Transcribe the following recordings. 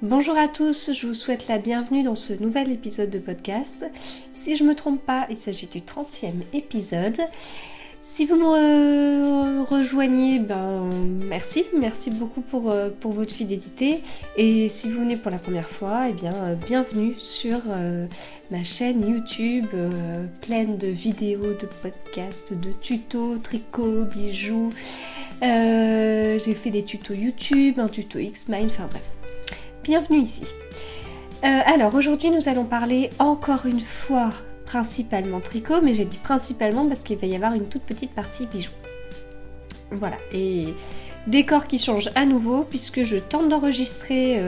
Bonjour à tous, je vous souhaite la bienvenue dans ce nouvel épisode de podcast. Si je ne me trompe pas, il s'agit du 30e épisode. Si vous me rejoignez, merci beaucoup pour votre fidélité. Et si vous venez pour la première fois, bienvenue sur ma chaîne YouTube pleine de vidéos, de podcasts, de tutos, tricot, bijoux. J'ai fait des tutos YouTube, un tuto Xmind, enfin bref. Bienvenue ici. Alors aujourd'hui nous allons parler encore une fois principalement tricot, mais j'ai dit principalement parce qu'il va y avoir une toute petite partie bijoux. Voilà, et décor qui change à nouveau puisque je tente d'enregistrer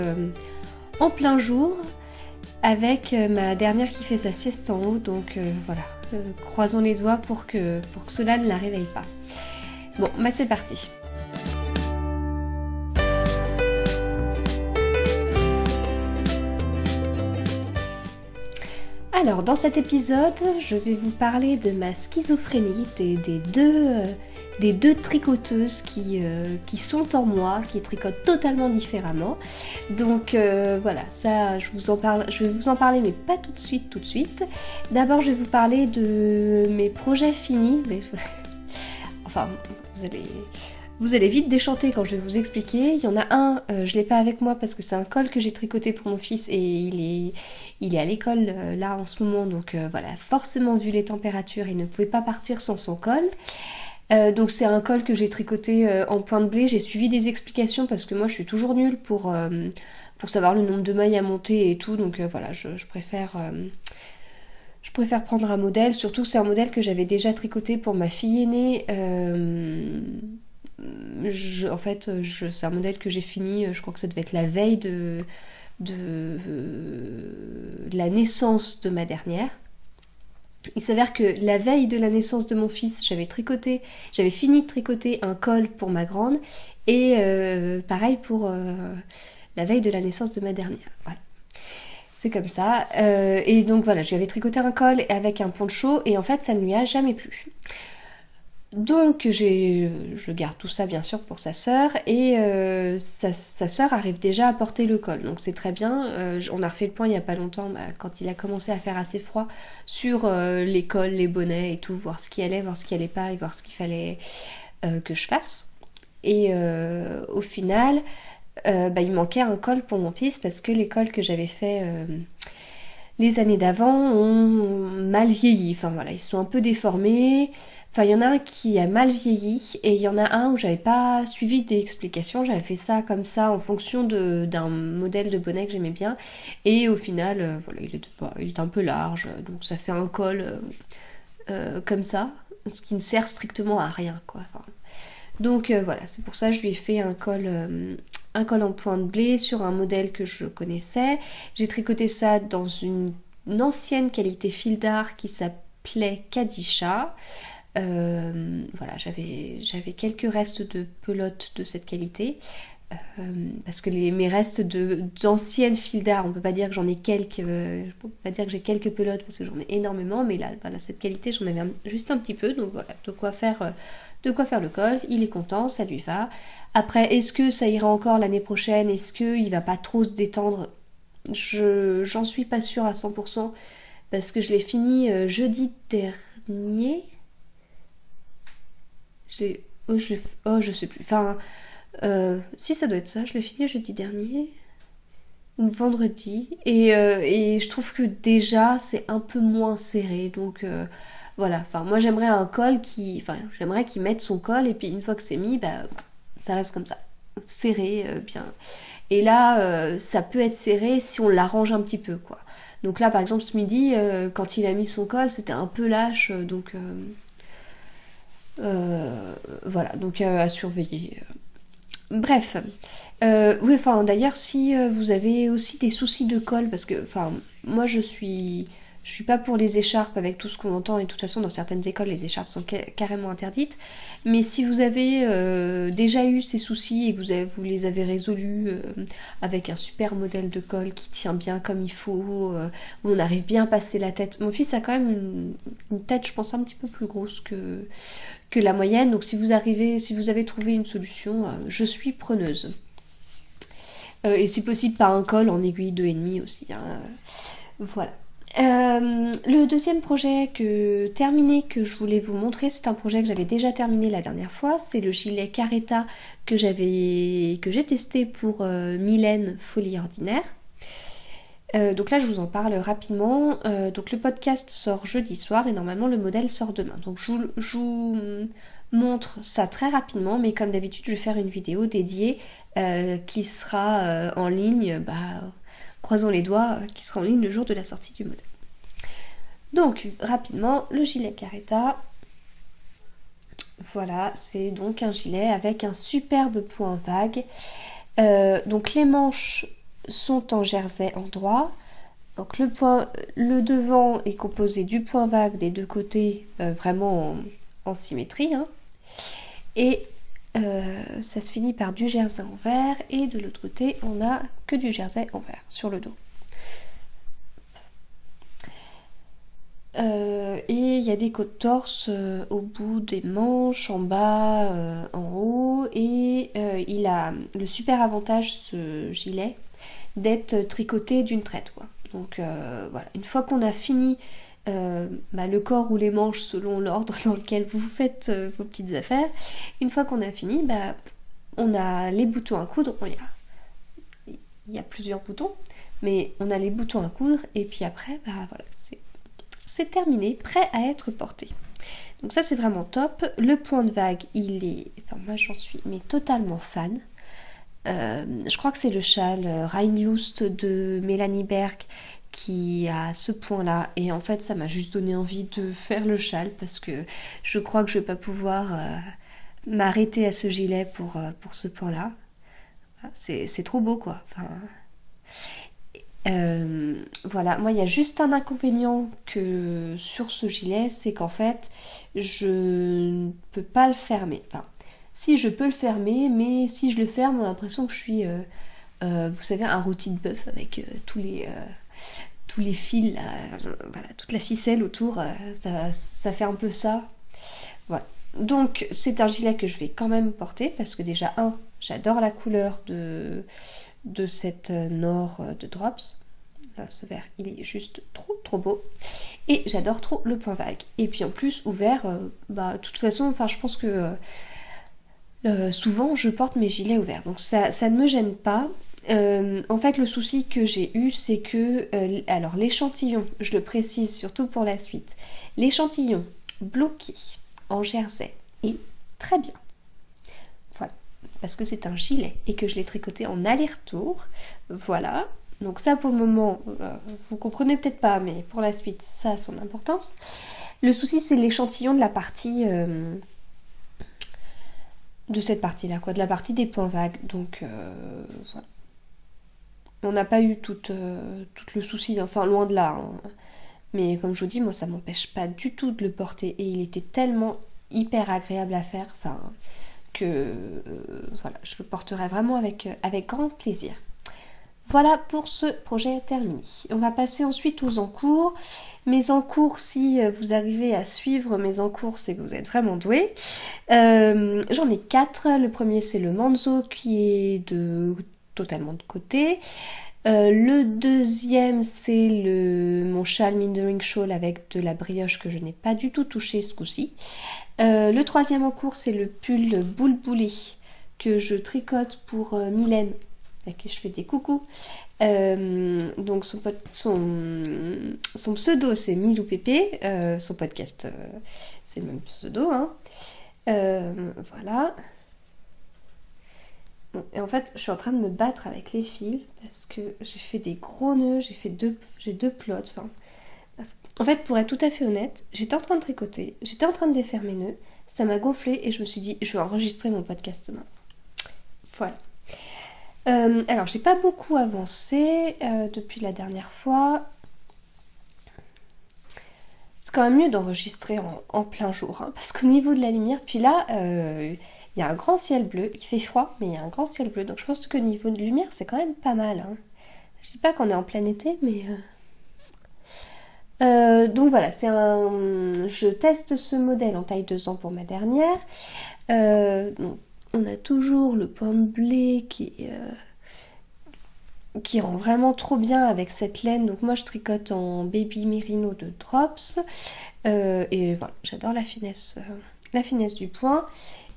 en plein jour avec ma dernière qui fait sa sieste en haut, donc voilà, croisons les doigts pour que cela ne la réveille pas. Bon, c'est parti. Alors, dans cet épisode, je vais vous parler de ma schizophrénie, des deux tricoteuses qui sont en moi, qui tricotent totalement différemment. Donc voilà, ça, je vais vous en parler, mais pas tout de suite. D'abord, je vais vous parler de mes projets finis. Enfin, vous allez vite déchanter quand je vais vous expliquer. Il y en a un, je l'ai pas avec moi parce que c'est un col que j'ai tricoté pour mon fils et il est à l'école là en ce moment, donc voilà, forcément vu les températures, il ne pouvait pas partir sans son col. Donc c'est un col que j'ai tricoté en point de blé. J'ai suivi des explications parce que moi je suis toujours nulle pour savoir le nombre de mailles à monter et tout, donc voilà, je préfère prendre un modèle, surtout c'est un modèle que j'avais déjà tricoté pour ma fille aînée. C'est un modèle que j'ai fini, je crois que ça devait être la veille de la naissance de ma dernière. Il s'avère que la veille de la naissance de mon fils, j'avais fini de tricoter un col pour ma grande et pareil pour la veille de la naissance de ma dernière. Voilà. C'est comme ça. Et donc voilà, je lui avais tricoté un col avec un poncho et en fait ça ne lui a jamais plu. Donc je garde tout ça bien sûr pour sa sœur et sa sœur arrive déjà à porter le col, donc c'est très bien. On a refait le point il n'y a pas longtemps quand il a commencé à faire assez froid sur les cols, les bonnets et tout, voir ce qui allait, voir ce qui allait pas et voir ce qu'il fallait que je fasse. Et au final, il manquait un col pour mon fils parce que les cols que j'avais fait les années d'avant ont mal vieilli, enfin voilà, ils sont un peu déformés. Enfin, il y en a un qui a mal vieilli et il y en a un où j'avais pas suivi d'explications, j'avais fait ça comme ça en fonction d'un modèle de bonnet que j'aimais bien et au final, voilà, il est un peu large, donc ça fait un col comme ça, ce qui ne sert strictement à rien, quoi. Enfin, donc voilà, c'est pour ça que je lui ai fait un col en point de blé sur un modèle que je connaissais. J'ai tricoté ça dans une ancienne qualité fil d'art qui s'appelait Kadisha. Voilà, j'avais quelques restes de pelotes de cette qualité parce que mes restes d'anciennes fil d'art, on peut pas dire que j'en ai quelques, je peux pas dire que j'ai quelques pelotes parce que j'en ai énormément, mais là, voilà, cette qualité, j'en avais juste un petit peu, donc voilà, de quoi faire le col. Il est content, ça lui va. Après, est-ce que ça ira encore l'année prochaine? Est-ce qu'il va pas trop se détendre? J'en suis pas sûre à 100% parce que je l'ai fini jeudi dernier. Je sais plus. Enfin, si ça doit être ça, je l'ai fini jeudi dernier ou vendredi et je trouve que déjà c'est un peu moins serré, donc voilà. Enfin, moi j'aimerais un col j'aimerais qu'il mette son col et puis une fois que c'est mis, ça reste comme ça, serré bien. Et là, ça peut être serré si on l'arrange un petit peu, quoi. Donc là, par exemple, ce midi, quand il a mis son col, c'était un peu lâche, donc voilà, donc à surveiller. Bref, oui, enfin d'ailleurs si vous avez aussi des soucis de col, parce que enfin moi je suis pas pour les écharpes avec tout ce qu'on entend, et de toute façon dans certaines écoles les écharpes sont carrément interdites, mais si vous avez déjà eu ces soucis et que vous les avez résolus avec un super modèle de col qui tient bien comme il faut, où on arrive bien à passer la tête. Mon fils a quand même une tête, je pense, un petit peu plus grosse que la moyenne, donc si vous avez trouvé une solution, je suis preneuse. Et si possible par un col en aiguille 2,5 aussi. Hein. Voilà. Le deuxième projet terminé que je voulais vous montrer, c'est un projet que j'avais déjà terminé la dernière fois, c'est le gilet Caretta que j'ai testé pour Mylène Folie Ordinaire. Donc là je vous en parle rapidement. Donc le podcast sort jeudi soir et normalement le modèle sort demain. Donc je vous montre ça très rapidement, mais comme d'habitude je vais faire une vidéo dédiée qui sera en ligne, croisons les doigts, qui sera en ligne le jour de la sortie du modèle. Donc rapidement, le gilet Caretta. Voilà, c'est donc un gilet avec un superbe point vague. Donc les manches sont en jersey en droit. Donc le devant est composé du point vague des deux côtés, vraiment en symétrie. Hein. Et ça se finit par du jersey en vert. Et de l'autre côté, on a que du jersey en vert sur le dos. Et il y a des côtes torse au bout des manches, en bas, en haut. Et il a le super avantage, ce gilet, d'être tricoté d'une traite, quoi. Donc voilà, une fois qu'on a fini le corps ou les manches selon l'ordre dans lequel vous faites vos petites affaires, une fois qu'on a fini, on a les boutons à coudre. Bon, il y a plusieurs boutons, mais on a les boutons à coudre et puis après, voilà, c'est terminé, prêt à être porté. Donc ça c'est vraiment top. Le point de vague, moi j'en suis totalement fan. Je crois que c'est le châle Rheinlust de Mélanie Berg qui a ce point là et en fait ça m'a juste donné envie de faire le châle parce que je crois que je vais pas pouvoir m'arrêter à ce gilet pour ce point là. C'est trop beau quoi. Voilà, moi il y a juste un inconvénient que sur ce gilet, c'est qu'en fait je ne peux pas le fermer. Si je peux le fermer, mais si je le ferme, on a l'impression que je suis, vous savez, un rôti de bœuf avec tous les fils, voilà, toute la ficelle autour, ça fait un peu ça. Voilà. Donc c'est un gilet que je vais quand même porter parce que déjà, j'adore la couleur de cette Nord de Drops. Là, ce vert, il est juste trop beau. Et j'adore trop le point vague. Et puis en plus, ouvert, de toute façon, je pense que... souvent je porte mes gilets ouverts, donc ça ne me gêne pas. En fait le souci que j'ai eu c'est que alors l'échantillon, je le précise surtout pour la suite, l'échantillon bloqué en jersey est très bien, voilà, parce que c'est un gilet et que je l'ai tricoté en aller-retour, voilà. Donc ça pour le moment vous comprenez peut-être pas, mais pour la suite ça a son importance. Le souci c'est l'échantillon de la partie de cette partie là, de la partie des points vagues. Donc voilà, on n'a pas eu tout le souci, loin de là, hein. Mais comme je vous dis, moi ça m'empêche pas du tout de le porter et il était tellement hyper agréable à faire, que voilà, je le porterai vraiment avec grand plaisir. Voilà pour ce projet terminé. On va passer ensuite aux encours. Mes encours, si vous arrivez à suivre mes encours, c'est que vous êtes vraiment doués. J'en ai 4. Le premier, c'est le Manzo qui est totalement de côté. Le deuxième, c'est mon châle Mindering Shawl avec de la brioche que je n'ai pas du tout touché ce coup-ci. Le troisième encours, c'est le pull boule boulé que je tricote pour Mylène, à qui je fais des coucous. Donc son pseudo c'est Milou Pépé, son podcast c'est le même pseudo, hein. Voilà. Bon, et en fait je suis en train de me battre avec les fils parce que j'ai fait des gros nœuds, j'ai deux plots. En fait pour être tout à fait honnête, j'étais en train de tricoter, j'étais en train de défaire mes nœuds, ça m'a gonflé et je me suis dit je vais enregistrer mon podcast demain. Voilà. Alors j'ai pas beaucoup avancé depuis la dernière fois. C'est quand même mieux d'enregistrer en plein jour, hein, parce qu'au niveau de la lumière, puis là il y a un grand ciel bleu, il fait froid mais il y a un grand ciel bleu, donc je pense que au niveau de lumière c'est quand même pas mal, hein. Je dis pas qu'on est en plein été, mais donc voilà, je teste ce modèle en taille 2 ans pour ma dernière. Donc, on a toujours le point de blé qui est qui rend vraiment trop bien avec cette laine. Donc moi je tricote en Baby Merino de Drops. Et voilà, j'adore la finesse du point.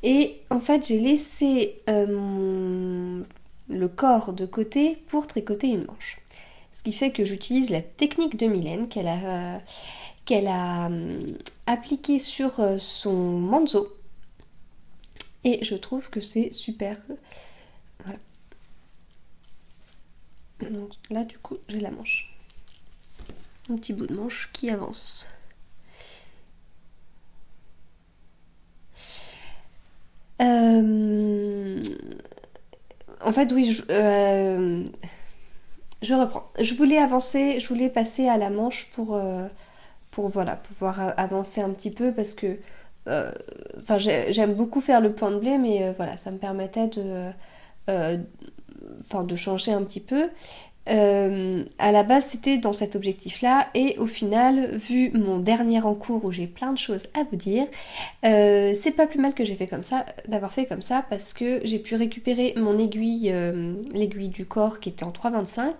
Et en fait j'ai laissé le corps de côté pour tricoter une manche. Ce qui fait que j'utilise la technique de Mylène qu'elle a appliquée sur son manzo. Et je trouve que c'est super. Voilà. Donc là du coup j'ai la manche. Un petit bout de manche qui avance. En fait oui, je reprends. Je voulais avancer, je voulais passer à la manche pour voilà, pouvoir avancer un petit peu parce que enfin, j'aime beaucoup faire le point de blé, mais voilà, ça me permettait de changer un petit peu. À la base, c'était dans cet objectif-là, et au final, vu mon dernier en cours où j'ai plein de choses à vous dire, c'est pas plus mal que j'ai fait comme ça, d'avoir fait comme ça, parce que j'ai pu récupérer mon aiguille, l'aiguille du corps qui était en 3,25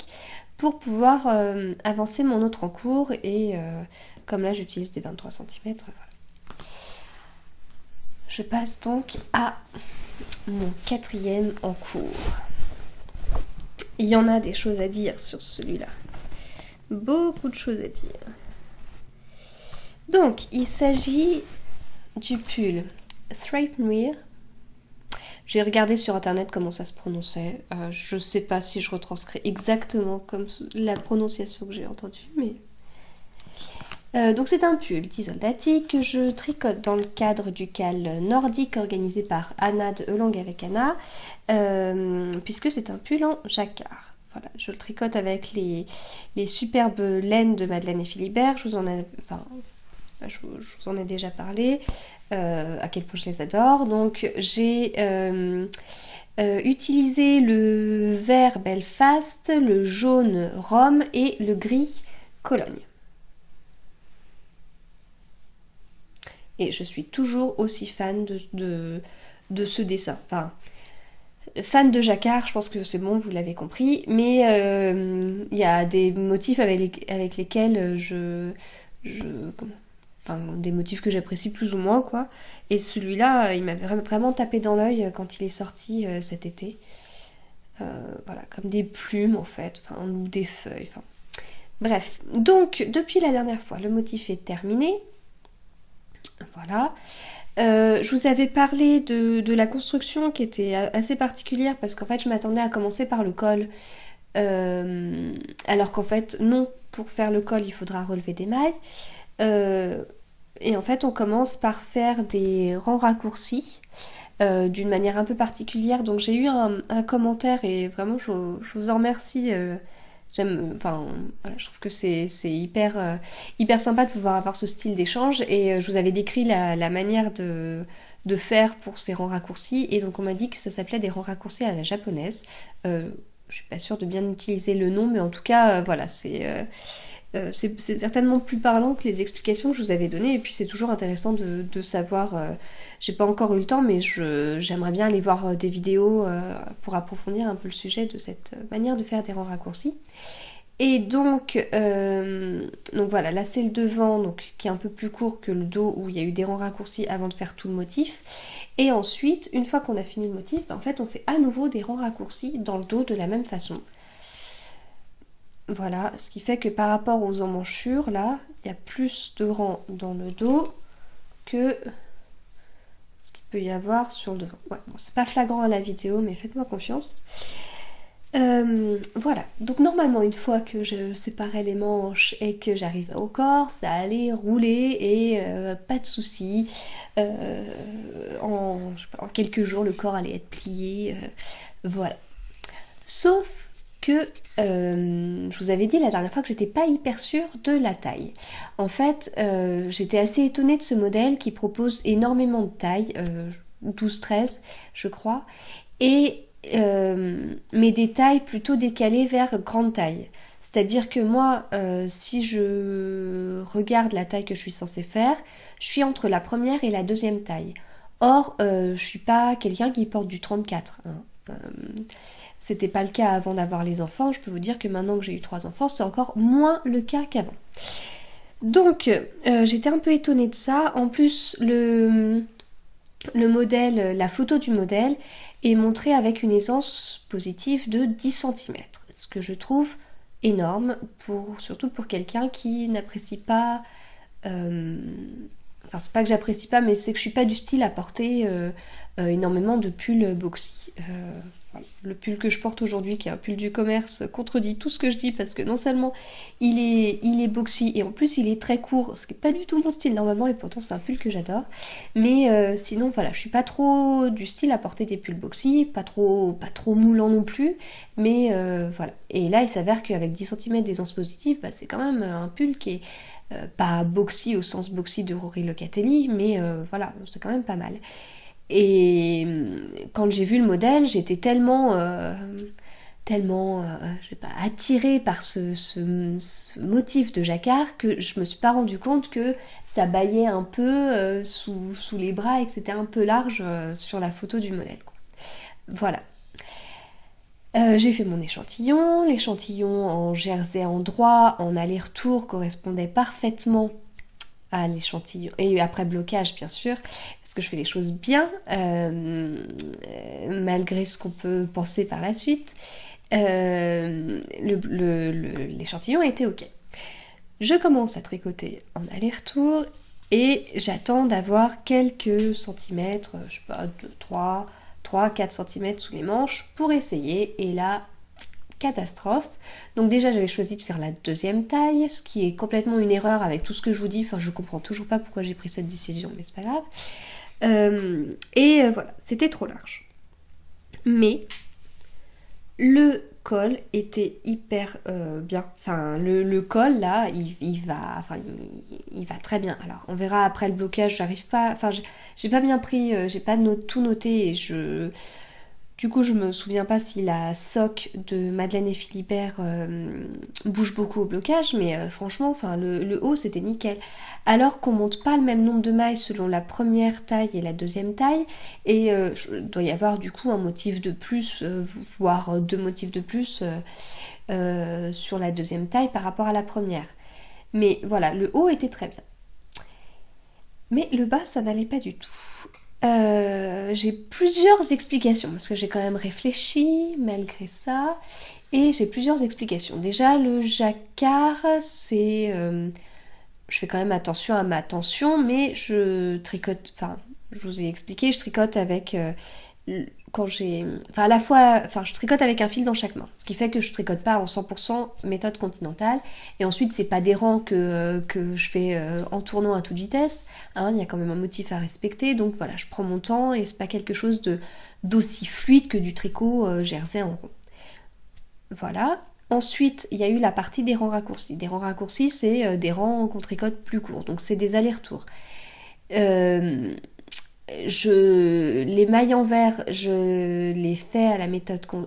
pour pouvoir avancer mon autre en cours, et comme là j'utilise des 23 cm, voilà. Je passe donc à mon 4e en cours. Il y en a des choses à dire sur celui-là. Beaucoup de choses à dire. Donc, il s'agit du pull Threipnir. J'ai regardé sur internet comment ça se prononçait. Je ne sais pas si je retranscris exactement comme la prononciation que j'ai entendue, mais... donc c'est un pull d'Isoldati que je tricote dans le cadre du cal nordique organisé par Anna de Elang avec Anna, puisque c'est un pull en jacquard. Voilà, je le tricote avec les superbes laines de Madeleine et Philibert. Je vous en ai déjà parlé, à quel point je les adore. Donc j'ai utilisé le vert Belfast, le jaune Rome et le gris Cologne. Et je suis toujours aussi fan de ce dessin. Enfin, fan de jacquard, je pense que c'est bon, vous l'avez compris. Mais il y a des motifs avec lesquels enfin, des motifs que j'apprécie plus ou moins, quoi. Et celui-là, il m'avait vraiment tapé dans l'œil quand il est sorti cet été. Voilà, comme des plumes, en fait, enfin, ou des feuilles. Enfin. Bref, donc, depuis la dernière fois, le motif est terminé. Voilà. Je vous avais parlé de la construction qui était assez particulière parce qu'en fait je m'attendais à commencer par le col, alors qu'en fait non, pour faire le col il faudra relever des mailles, et en fait on commence par faire des rangs raccourcis d'une manière un peu particulière. Donc j'ai eu un commentaire et vraiment je vous en remercie. Enfin, voilà, je trouve que c'est hyper sympa de pouvoir avoir ce style d'échange, et je vous avais décrit la manière de faire pour ces rangs raccourcis, et donc on m'a dit que ça s'appelait des rangs raccourcis à la japonaise. Je suis pas sûre de bien utiliser le nom, mais en tout cas voilà, c'est certainement plus parlant que les explications que je vous avais données, et puis c'est toujours intéressant de savoir. J'ai pas encore eu le temps, mais j'aimerais bien aller voir des vidéos pour approfondir un peu le sujet de cette manière de faire des rangs raccourcis. Et donc voilà, là c'est le devant, donc, qui est un peu plus court que le dos où il y a eu des rangs raccourcis avant de faire tout le motif. Et ensuite, une fois qu'on a fini le motif, en fait on fait à nouveau des rangs raccourcis dans le dos de la même façon. Voilà, ce qui fait que par rapport aux emmanchures, là, il y a plus de rangs dans le dos que ce qu'il peut y avoir sur le devant. Ouais, bon, c'est pas flagrant à la vidéo, mais faites-moi confiance. Voilà, donc normalement, une fois que je séparais les manches et que j'arrivais au corps, ça allait rouler et pas de soucis. En quelques jours, le corps allait être plié. Voilà. Sauf que je vous avais dit la dernière fois que j'étais pas hyper sûre de la taille. En fait, j'étais assez étonnée de ce modèle qui propose énormément de tailles, 12-13 je crois, et mais des tailles plutôt décalées vers grande taille. C'est-à-dire que moi, si je regarde la taille que je suis censée faire, je suis entre la première et la deuxième taille. Or, je suis pas quelqu'un qui porte du 34. Hein. C'était pas le cas avant d'avoir les enfants. Je peux vous dire que maintenant que j'ai eu 3 enfants, c'est encore moins le cas qu'avant. Donc, j'étais un peu étonnée de ça. En plus, le modèle, la photo du modèle est montrée avec une aisance positive de 10 cm. Ce que je trouve énorme, surtout pour quelqu'un qui n'apprécie pas... Enfin, c'est pas que j'apprécie pas, mais c'est que je suis pas du style à porter énormément de pulls boxy. Voilà. Le pull que je porte aujourd'hui, qui est un pull du commerce, contredit tout ce que je dis, parce que non seulement il est boxy, et en plus il est très court, ce qui n'est pas du tout mon style normalement, et pourtant c'est un pull que j'adore. Mais sinon, voilà, je suis pas trop du style à porter des pulls boxy, pas trop moulant non plus, mais voilà. Et là, il s'avère qu'avec 10 cm d'aisance positive, bah, c'est quand même un pull qui est pas boxy au sens boxy de Rory Locatelli, mais voilà, c'est quand même pas mal. Et quand j'ai vu le modèle, j'étais tellement je sais pas, attirée par ce motif de jacquard que je me suis pas rendu compte que ça bâillait un peu sous les bras et que c'était un peu large sur la photo du modèle, quoi. Voilà. J'ai fait mon échantillon. L'échantillon en jersey en droit, en aller-retour, correspondait parfaitement à l'échantillon. Et après blocage, bien sûr, parce que je fais les choses bien, malgré ce qu'on peut penser par la suite. L'échantillon était ok. Je commence à tricoter en aller-retour et j'attends d'avoir quelques centimètres, je sais pas, 3-4 cm sous les manches pour essayer, et là, catastrophe. Donc déjà j'avais choisi de faire la deuxième taille, ce qui est complètement une erreur avec tout ce que je vous dis, enfin je comprends toujours pas pourquoi j'ai pris cette décision, mais c'est pas grave. Voilà, c'était trop large. Mais le col était hyper bien, enfin le col là il va très bien. Alors on verra après le blocage, j'arrive pas, enfin j'ai pas bien pris, j'ai pas tout noté, et du coup je me souviens pas si la soque de Madeleine et Philibert bouge beaucoup au blocage, mais franchement enfin le haut c'était nickel. Alors qu'on monte pas le même nombre de mailles selon la première taille et la deuxième taille, et il doit y avoir du coup un motif de plus, voire 2 motifs de plus sur la deuxième taille par rapport à la première. Mais voilà, le haut était très bien. Mais le bas ça n'allait pas du tout. J'ai plusieurs explications parce que j'ai quand même réfléchi malgré ça, et j'ai plusieurs explications. Déjà le jacquard, c'est je fais quand même attention à ma tension, mais je tricote, enfin je vous ai expliqué, je tricote avec quand j'ai, enfin à la fois, enfin je tricote avec un fil dans chaque main, ce qui fait que je tricote pas en 100% méthode continentale, et ensuite c'est pas des rangs que je fais en tournant à toute vitesse, hein, il y a quand même un motif à respecter, donc voilà, je prends mon temps, et c'est pas quelque chose d'aussi fluide que du tricot jersey en rond. Voilà. Ensuite, il y a eu la partie des rangs raccourcis. Des rangs raccourcis, c'est des rangs qu'on tricote plus courts, donc c'est des allers-retours. Les mailles en vert, je les fais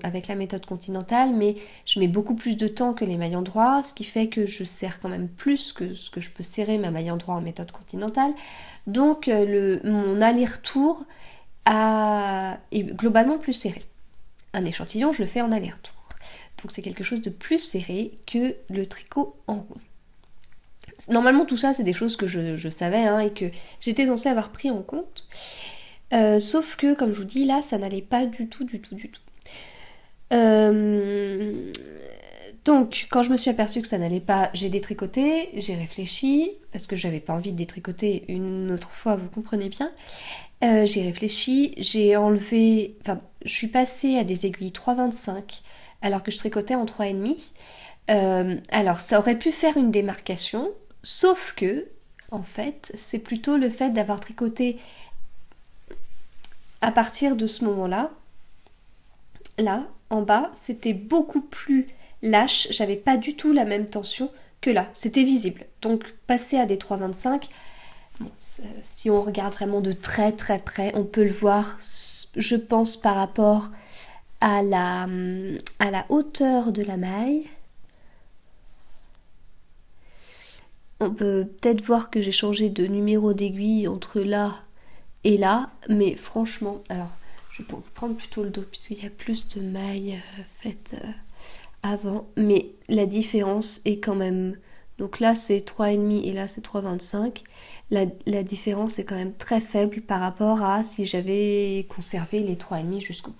avec la méthode continentale, mais je mets beaucoup plus de temps que les mailles en droit, ce qui fait que je serre quand même plus que ce que je peux serrer ma maille en droit en méthode continentale. Donc mon aller-retour est globalement plus serré. Un échantillon, je le fais en aller-retour. Donc c'est quelque chose de plus serré que le tricot en rond. Normalement tout ça c'est des choses que je savais, hein, et que j'étais censée avoir pris en compte. Sauf que comme je vous dis là ça n'allait pas du tout. Donc quand je me suis aperçue que ça n'allait pas, j'ai détricoté, j'ai réfléchi, parce que j'avais pas envie de détricoter une autre fois, vous comprenez bien. J'ai réfléchi, j'ai enlevé, enfin je suis passée à des aiguilles 3,25 alors que je tricotais en 3,5. Alors ça aurait pu faire une démarcation, sauf que en fait c'est plutôt le fait d'avoir tricoté à partir de ce moment-là. Là en bas c'était beaucoup plus lâche, j'avais pas du tout la même tension que là, c'était visible. Donc passer à des 3,25, bon, si on regarde vraiment de très très près, on peut le voir, je pense, par rapport à la hauteur de la maille. On peut peut-être voir que j'ai changé de numéro d'aiguille entre là et là, mais franchement, alors je vais vous prendre plutôt le dos puisqu'il y a plus de mailles faites avant. Mais la différence est quand même... Donc là c'est 3,5 et là c'est 3,25. La différence est quand même très faible par rapport à si j'avais conservé les 3,5 jusqu'au bout.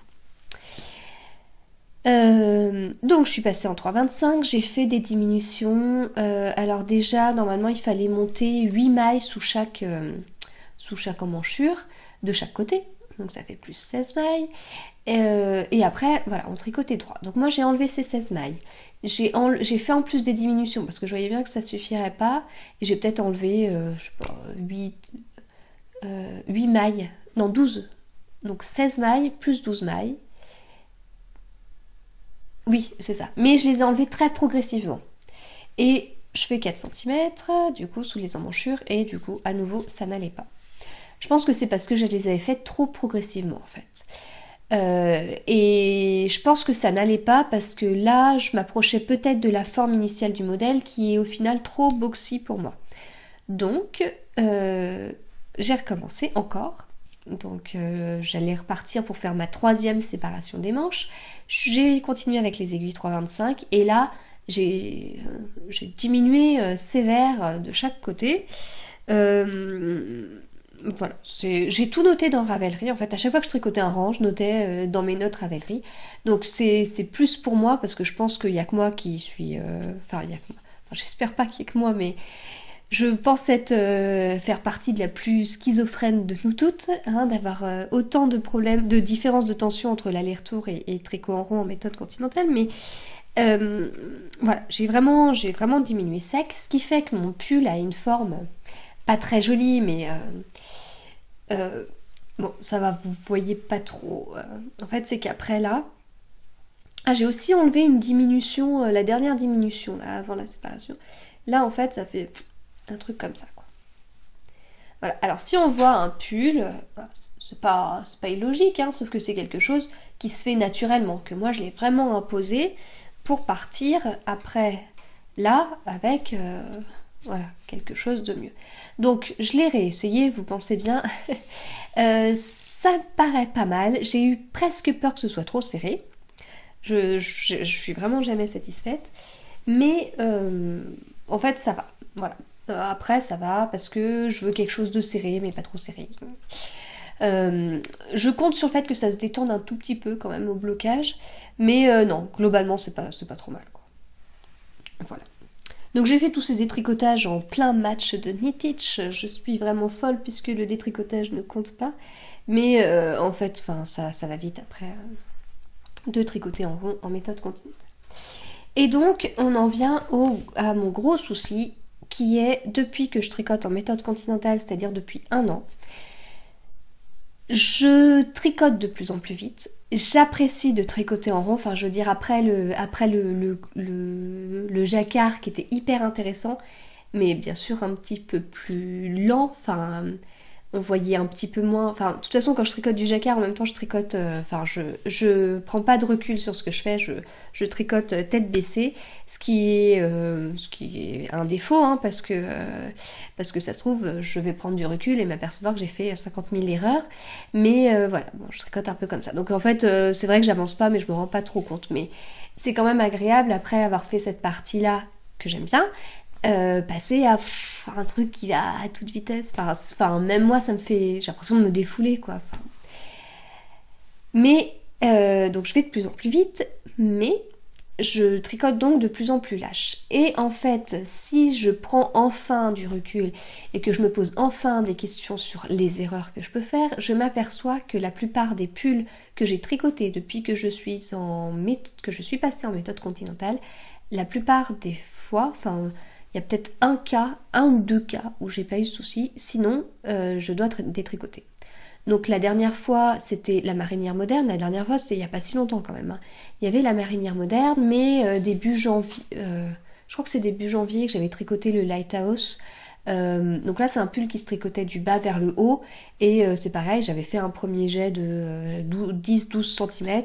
Donc je suis passée en 3,25, j'ai fait des diminutions. Alors déjà, normalement, il fallait monter 8 mailles sous chaque emmanchure, de chaque côté. Donc ça fait plus 16 mailles. Et après, voilà, on tricotait droit. Donc moi, j'ai enlevé ces 16 mailles. J'ai fait en plus des diminutions parce que je voyais bien que ça suffirait pas. Et j'ai peut-être enlevé, je sais pas, 8 mailles. Non, 12. Donc 16 mailles plus 12 mailles. Oui, c'est ça. Mais je les ai enlevées très progressivement. Et je fais 4 cm, du coup, sous les emmanchures. Et du coup, à nouveau, ça n'allait pas. Je pense que c'est parce que je les avais faites trop progressivement, en fait. Et je pense que ça n'allait pas parce que là, je m'approchais peut-être de la forme initiale du modèle qui est au final trop boxy pour moi. Donc, j'ai recommencé encore. Donc, j'allais repartir pour faire ma 3e séparation des manches. J'ai continué avec les aiguilles 3,25 et là, j'ai diminué sévère de chaque côté. Voilà, j'ai tout noté dans Ravelry. En fait, à chaque fois que je tricotais un rang, je notais dans mes notes Ravelry. Donc c'est plus pour moi parce que je pense qu'il n'y a que moi qui suis... Enfin, il y a que moi. Enfin, j'espère pas qu'il y ait que moi, mais je pense faire partie de la plus schizophrène de nous toutes, hein, d'avoir autant de problèmes, de différences de tension entre l'aller-retour et tricot en rond en méthode continentale. Mais voilà, j'ai vraiment diminué sec, ce qui fait que mon pull a une forme pas très jolie, mais... bon, ça va, vous voyez pas trop. En fait, c'est qu'après là... Ah, j'ai aussi enlevé une diminution, la dernière diminution, là, avant la séparation. Là, en fait, ça fait un truc comme ça, quoi. Voilà, alors si on voit un pull, c'est pas illogique, hein, sauf que c'est quelque chose qui se fait naturellement, que moi, je l'ai vraiment imposé pour partir après, là, avec... voilà, quelque chose de mieux. Donc, je l'ai réessayé, vous pensez bien. Ça me paraît pas mal. J'ai eu presque peur que ce soit trop serré. Je suis vraiment jamais satisfaite. Mais, en fait, ça va. Voilà. Après, ça va parce que je veux quelque chose de serré, mais pas trop serré. Je compte sur le fait que ça se détende un tout petit peu quand même au blocage. Mais non, globalement, c'est pas trop mal, quoi. Voilà. Donc j'ai fait tous ces détricotages en plein match de Knit-Itch. Je suis vraiment folle puisque le détricotage ne compte pas. Mais en fait, ça va vite après de tricoter en rond en méthode continentale. Et donc on en vient à mon gros souci qui est depuis que je tricote en méthode continentale, c'est-à-dire depuis 1 an, je tricote de plus en plus vite. J'apprécie de tricoter en rond, enfin je veux dire après le jacquard qui était hyper intéressant, mais bien sûr un petit peu plus lent, enfin on voyait un petit peu moins, enfin de toute façon quand je tricote du jacquard en même temps je tricote, enfin je prends pas de recul sur ce que je fais, je tricote tête baissée, ce qui est un défaut, hein, parce que ça se trouve je vais prendre du recul et m'apercevoir que j'ai fait 50 000 erreurs, mais voilà, bon, je tricote un peu comme ça, donc en fait c'est vrai que j'avance pas mais je me rends pas trop compte, mais c'est quand même agréable après avoir fait cette partie là que j'aime bien, passer à un truc qui va à toute vitesse, enfin même moi ça me fait, j'ai l'impression de me défouler, quoi. Mais donc je vais de plus en plus vite, mais je tricote donc de plus en plus lâche. Et en fait, si je prends enfin du recul et que je me pose enfin des questions sur les erreurs que je peux faire, je m'aperçois que la plupart des pulls que j'ai tricotés depuis que je suis passée en méthode continentale, la plupart des fois, enfin il y a peut-être un ou deux cas où j'ai pas eu de soucis, sinon je dois détricoter. Donc la dernière fois c'était la marinière moderne, la dernière fois c'était il n'y a pas si longtemps quand même, hein. Il y avait la marinière moderne, mais début janvier, je crois que c'est début janvier que j'avais tricoté le Lighthouse. Donc là c'est un pull qui se tricotait du bas vers le haut, et c'est pareil, j'avais fait un premier jet de 10-12 cm,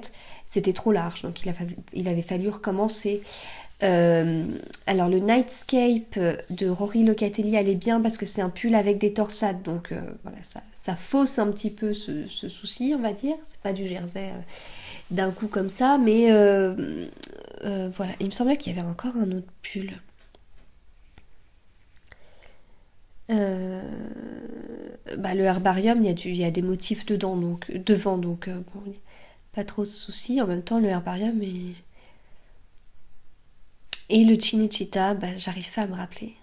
c'était trop large, donc il avait fallu recommencer. Alors le Nightscape de Rory Locatelli, elle est bien parce que c'est un pull avec des torsades, donc voilà, ça fausse un petit peu ce souci, on va dire. C'est pas du jersey d'un coup comme ça, mais voilà. Il me semblait qu'il y avait encore un autre pull. Le herbarium, il y a des motifs dedans, donc devant, donc bon, pas trop de soucis. En même temps, le herbarium et le Cinecittà, j'arrive pas à me rappeler.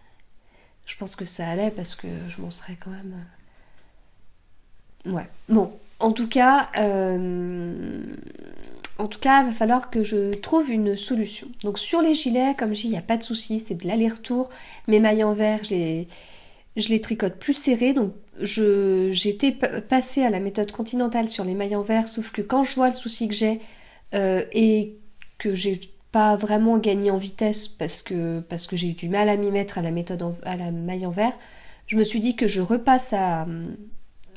Je pense que ça allait parce que je m'en serais quand même. Ouais. Bon, en tout cas, il va falloir que je trouve une solution. Donc sur les gilets, comme je dis, il n'y a pas de souci, c'est de l'aller-retour. Mes mailles en verre, je les tricote plus serrées, donc j'étais passée à la méthode continentale sur les mailles en verre, sauf que quand je vois le souci que j'ai et que j'ai pas vraiment gagné en vitesse parce que j'ai eu du mal à m'y mettre à la à la maille en verre, je me suis dit que je repasse à,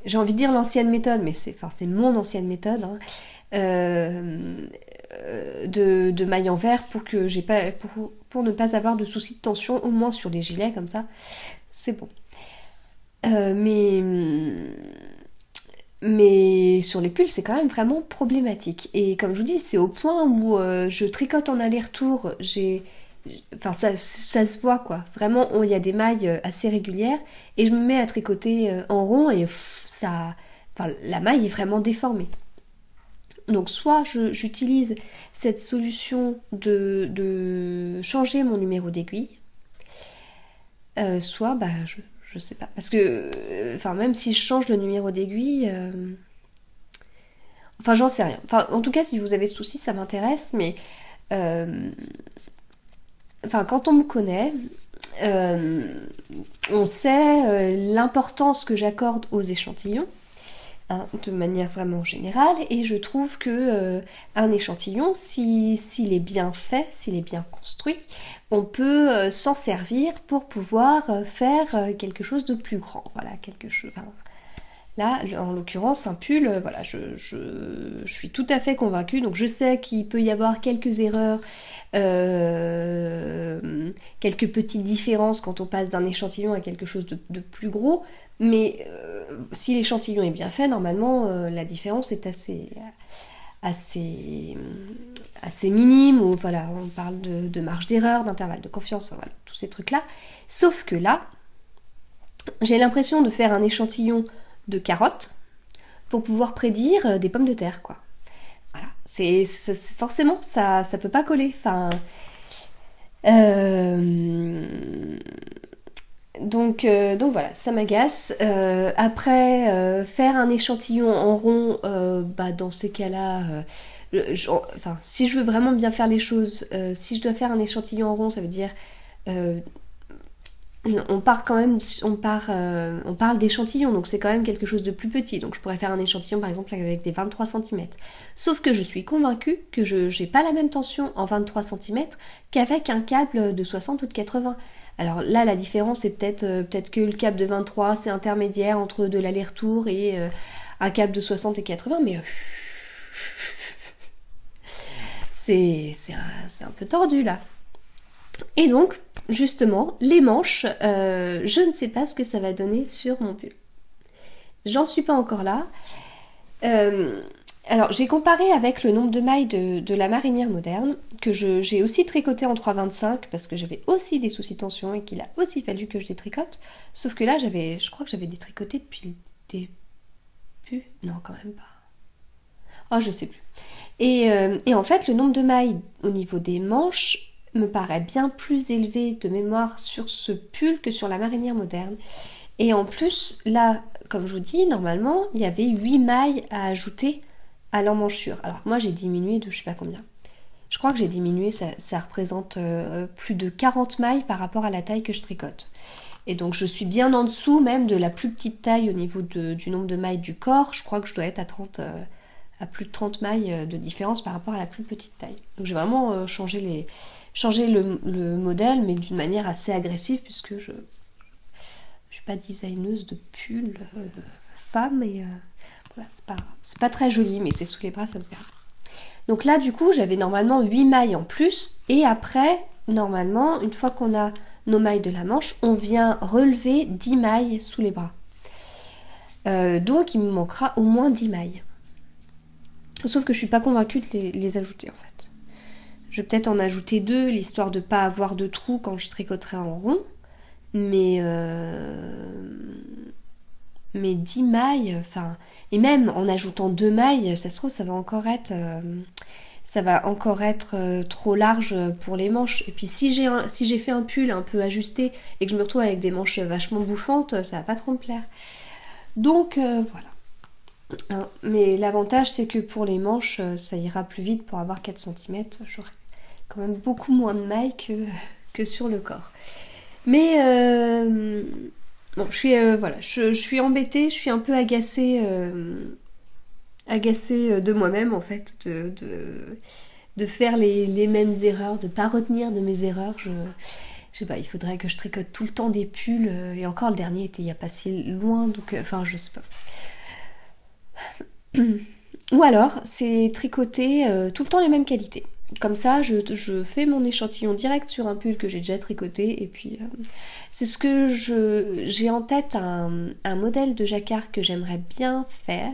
j'ai envie de dire l'ancienne méthode, mais c'est mon ancienne méthode, hein, de maille en verre pour ne pas avoir de soucis de tension, au moins sur les gilets comme ça, c'est bon. Mais sur les pulls, c'est quand même vraiment problématique. Et comme je vous dis, c'est au point où je tricote en aller-retour. Ça se voit quoi. Vraiment, il y a des mailles assez régulières. Et je me mets à tricoter en rond et la maille est vraiment déformée. Donc soit j'utilise cette solution de changer mon numéro d'aiguille, soit je sais pas. Parce que, même si je change le numéro d'aiguille, j'en sais rien. En tout cas, si vous avez ce souci, ça m'intéresse, mais quand on me connaît, on sait l'importance que j'accorde aux échantillons, hein, de manière vraiment générale, et je trouve que un échantillon, s'il est bien fait, s'il est bien construit, on peut s'en servir pour pouvoir faire quelque chose de plus grand. Voilà, quelque chose. Là, en l'occurrence, un pull, voilà, je suis tout à fait convaincue. Donc, je sais qu'il peut y avoir quelques erreurs, quelques petites différences quand on passe d'un échantillon à quelque chose de plus gros. Mais si l'échantillon est bien fait, normalement, la différence est assez minime, ou voilà, on parle de marge d'erreur, d'intervalle de confiance, voilà, tous ces trucs-là. Sauf que là, j'ai l'impression de faire un échantillon de carottes pour pouvoir prédire des pommes de terre, quoi. Voilà, forcément, ça peut pas coller. Donc voilà, ça m'agace. Après, faire un échantillon en rond, dans ces cas-là, si je veux vraiment bien faire les choses, si je dois faire un échantillon en rond, ça veut dire on parle d'échantillon, donc c'est quand même quelque chose de plus petit. Donc je pourrais faire un échantillon par exemple avec des 23 cm. Sauf que je suis convaincue que je n'ai pas la même tension en 23 cm qu'avec un câble de 60 ou de 80. Alors là, la différence est peut-être que le câble de 23, c'est intermédiaire entre de l'aller-retour et un câble de 60 et 80, mais c'est un peu tordu là. Et donc, justement, les manches, je ne sais pas ce que ça va donner sur mon pull. J'en suis pas encore là. Alors, j'ai comparé avec le nombre de mailles de la marinière moderne, que j'ai aussi tricoté en 3,25 parce que j'avais aussi des soucis de tension et qu'il a aussi fallu que je détricote. Sauf que là, je crois que j'avais détricoté depuis le début. Non, quand même pas. Oh, je sais plus. Et en fait, le nombre de mailles au niveau des manches me paraît bien plus élevé de mémoire sur ce pull que sur la marinière moderne. Et en plus, là, comme je vous dis, normalement, il y avait 8 mailles à ajouter à l'emmanchure. Alors moi, j'ai diminué de je sais pas combien. Je crois que j'ai diminué, ça représente plus de 40 mailles par rapport à la taille que je tricote. Et donc je suis bien en dessous même de la plus petite taille au niveau du nombre de mailles du corps. Je crois que je dois être à plus de 30 mailles de différence par rapport à la plus petite taille. Donc j'ai vraiment changé le modèle, mais d'une manière assez agressive, puisque je suis pas designeuse de pull femme, et voilà, c'est pas très joli, mais c'est sous les bras, ça se verra. Donc là, du coup, j'avais normalement 8 mailles en plus, et après, normalement, une fois qu'on a nos mailles de la manche, on vient relever 10 mailles sous les bras. Donc il me manquera au moins 10 mailles. Sauf que je suis pas convaincue de les ajouter en fait. Je vais peut-être en ajouter 2, l'histoire de pas avoir de trous quand je tricoterai en rond. Mais 10 mailles, enfin... Et même en ajoutant 2 mailles, ça se trouve, ça va encore être trop large pour les manches. Et puis si j'ai fait un pull un peu ajusté et que je me retrouve avec des manches vachement bouffantes, ça va pas trop me plaire. Donc voilà. Hein, mais l'avantage c'est que pour les manches, ça ira plus vite pour avoir 4 cm. J'aurai quand même beaucoup moins de mailles que sur le corps. Mais bon, je suis embêtée, je suis un peu agacée de moi-même en fait, de faire les mêmes erreurs, de pas retenir de mes erreurs. Je sais pas, il faudrait que je tricote tout le temps des pulls, et encore le dernier était il y a pas si loin, donc enfin je sais pas. Ou alors c'est tricoter tout le temps les mêmes qualités. Comme ça, je fais mon échantillon direct sur un pull que j'ai déjà tricoté, et puis c'est ce que j'ai en tête, un modèle de jacquard que j'aimerais bien faire,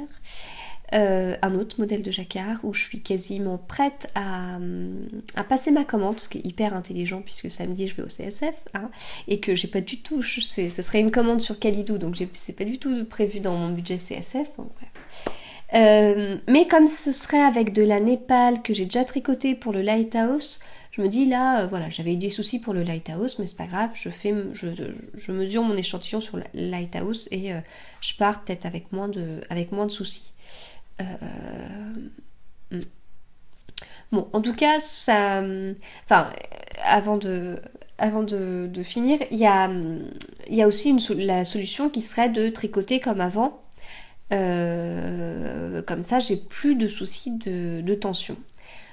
un autre modèle de jacquard où je suis quasiment prête à passer ma commande, ce qui est hyper intelligent puisque samedi je vais au CSF, hein, et que j'ai pas du tout, ce serait une commande sur Calidou, donc c'est pas du tout prévu dans mon budget CSF, donc bref. Mais comme ce serait avec de la Népal que j'ai déjà tricoté pour le Lighthouse, je me dis là, voilà, j'avais eu des soucis pour le Lighthouse, mais c'est pas grave, je mesure mon échantillon sur le Lighthouse et je pars peut-être avec moins de soucis. Bon, en tout cas, ça, enfin, avant de finir, il y a aussi la solution qui serait de tricoter comme avant. Comme ça j'ai plus de soucis de tension,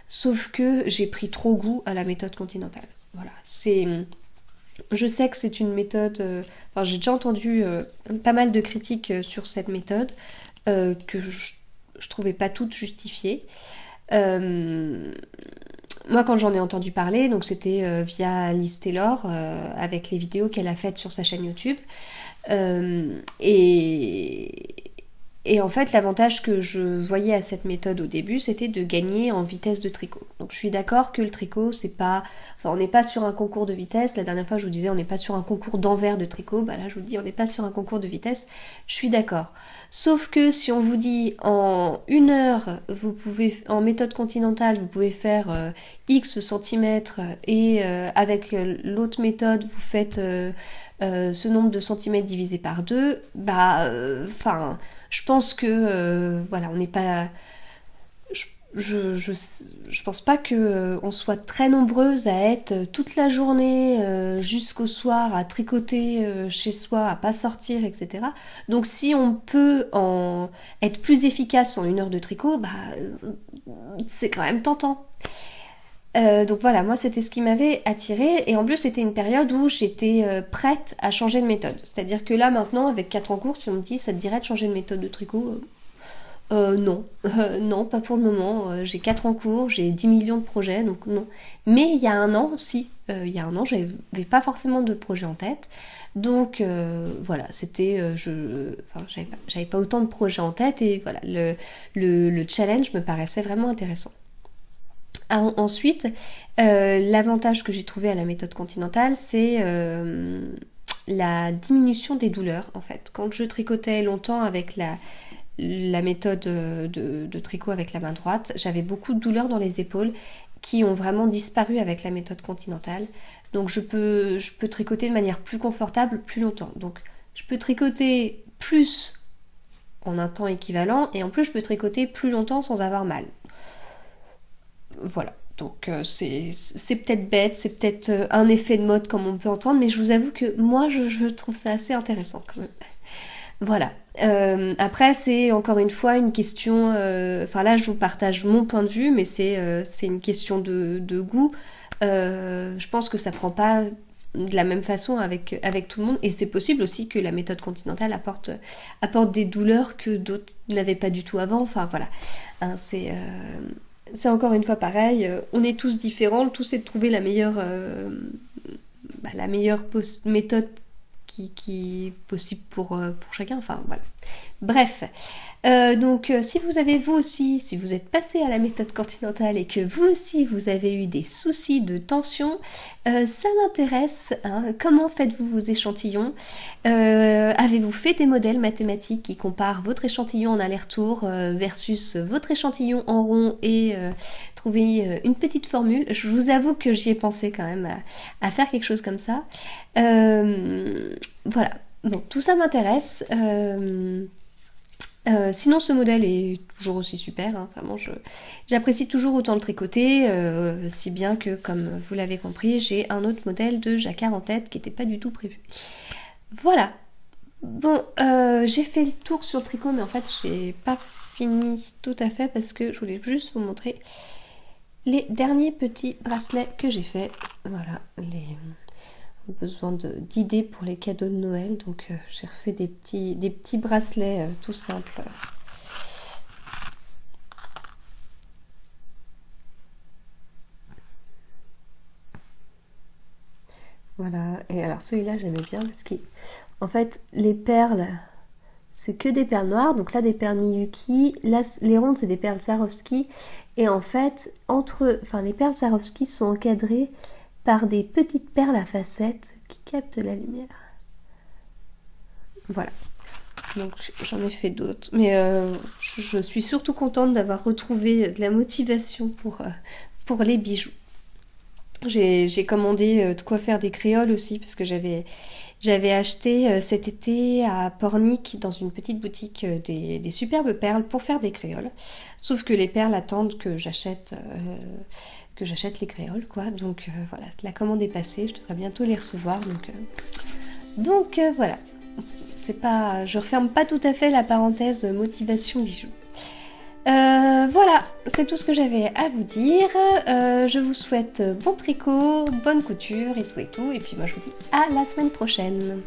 sauf que j'ai pris trop goût à la méthode continentale. Voilà, je sais que c'est une méthode, enfin j'ai déjà entendu pas mal de critiques sur cette méthode que je trouvais pas toutes justifiées. Moi quand j'en ai entendu parler, donc c'était via Liz Taylor avec les vidéos qu'elle a faites sur sa chaîne YouTube, et en fait, l'avantage que je voyais à cette méthode au début, c'était de gagner en vitesse de tricot. Donc je suis d'accord que le tricot, c'est pas... Enfin, on n'est pas sur un concours de vitesse. La dernière fois, je vous disais, on n'est pas sur un concours d'envers de tricot. Bah là, je vous dis, on n'est pas sur un concours de vitesse. Je suis d'accord. Sauf que si on vous dit, en 1 heure, en méthode continentale, vous pouvez faire X centimètres, et avec l'autre méthode, vous faites ce nombre de centimètres divisé par 2, bah, enfin... je pense que, voilà, on n'est pas... Je pense pas que on soit très nombreuses à être toute la journée jusqu'au soir à tricoter chez soi, à pas sortir, etc. Donc si on peut être plus efficace en 1 heure de tricot, bah c'est quand même tentant. Donc voilà, moi c'était ce qui m'avait attirée, et en plus c'était une période où j'étais prête à changer de méthode. C'est-à-dire que là maintenant, avec 4 ans en cours, si on me dit ça te dirait de changer de méthode de tricot, non, non, pas pour le moment. J'ai 4 ans en cours, j'ai 10 millions de projets, donc non. Mais il y a 1 an, si, il y a 1 an, j'avais pas forcément de projet en tête. Donc voilà, c'était, j'avais pas autant de projets en tête, et voilà, le challenge me paraissait vraiment intéressant. Ensuite, l'avantage que j'ai trouvé à la méthode continentale, c'est la diminution des douleurs, en fait. Quand je tricotais longtemps avec la méthode de tricot avec la main droite, j'avais beaucoup de douleurs dans les épaules qui ont vraiment disparu avec la méthode continentale. Donc je peux tricoter de manière plus confortable plus longtemps. Donc je peux tricoter plus en un temps équivalent, et en plus je peux tricoter plus longtemps sans avoir mal. Voilà, donc c'est peut-être bête, c'est peut-être un effet de mode comme on peut entendre, mais je vous avoue que moi je trouve ça assez intéressant quand même. Voilà. Après c'est encore une fois une question, enfin là je vous partage mon point de vue, mais c'est une question de goût. Je pense que ça prend pas de la même façon avec tout le monde, et c'est possible aussi que la méthode continentale apporte des douleurs que d'autres n'avaient pas du tout avant. Enfin voilà, hein, c'est encore une fois pareil, on est tous différents, le tout c'est de trouver la meilleure, méthode qui est possible pour chacun, enfin voilà. Bref, donc si vous avez vous aussi, si vous êtes passé à la méthode continentale et que vous aussi vous avez eu des soucis de tension, ça m'intéresse, hein. Comment faites-vous vos échantillons? Avez-vous fait des modèles mathématiques qui comparent votre échantillon en aller-retour versus votre échantillon en rond et trouver une petite formule? Je vous avoue que j'y ai pensé quand même à faire quelque chose comme ça. Voilà, donc tout ça m'intéresse. Sinon ce modèle est toujours aussi super, hein. Vraiment j'apprécie toujours autant le tricoter, si bien que comme vous l'avez compris, j'ai un autre modèle de jacquard en tête qui n'était pas du tout prévu. Voilà, bon, j'ai fait le tour sur le tricot, mais en fait j'ai pas fini tout à fait parce que je voulais juste vous montrer les derniers petits bracelets que j'ai fait. Voilà, besoin d'idées pour les cadeaux de Noël, donc j'ai refait des petits bracelets tout simples. Voilà, et alors celui-là j'aimais bien parce qu'en fait les perles c'est que des perles noires, donc là des perles Miyuki, là les rondes c'est des perles Swarovski, et en fait les perles Swarovski sont encadrées par des petites perles à facettes qui captent la lumière. Voilà, donc j'en ai fait d'autres, mais je suis surtout contente d'avoir retrouvé de la motivation pour les bijoux. J'ai commandé de quoi faire des créoles aussi, parce que j'avais acheté cet été à Pornic, dans une petite boutique, des superbes perles pour faire des créoles. Sauf que les perles attendent que j'achète les créoles, quoi. Donc voilà, la commande est passée, je devrais bientôt les recevoir. Donc voilà, je referme pas tout à fait la parenthèse motivation bijoux. Voilà, c'est tout ce que j'avais à vous dire. Je vous souhaite bon tricot, bonne couture et tout, et puis moi je vous dis à la semaine prochaine.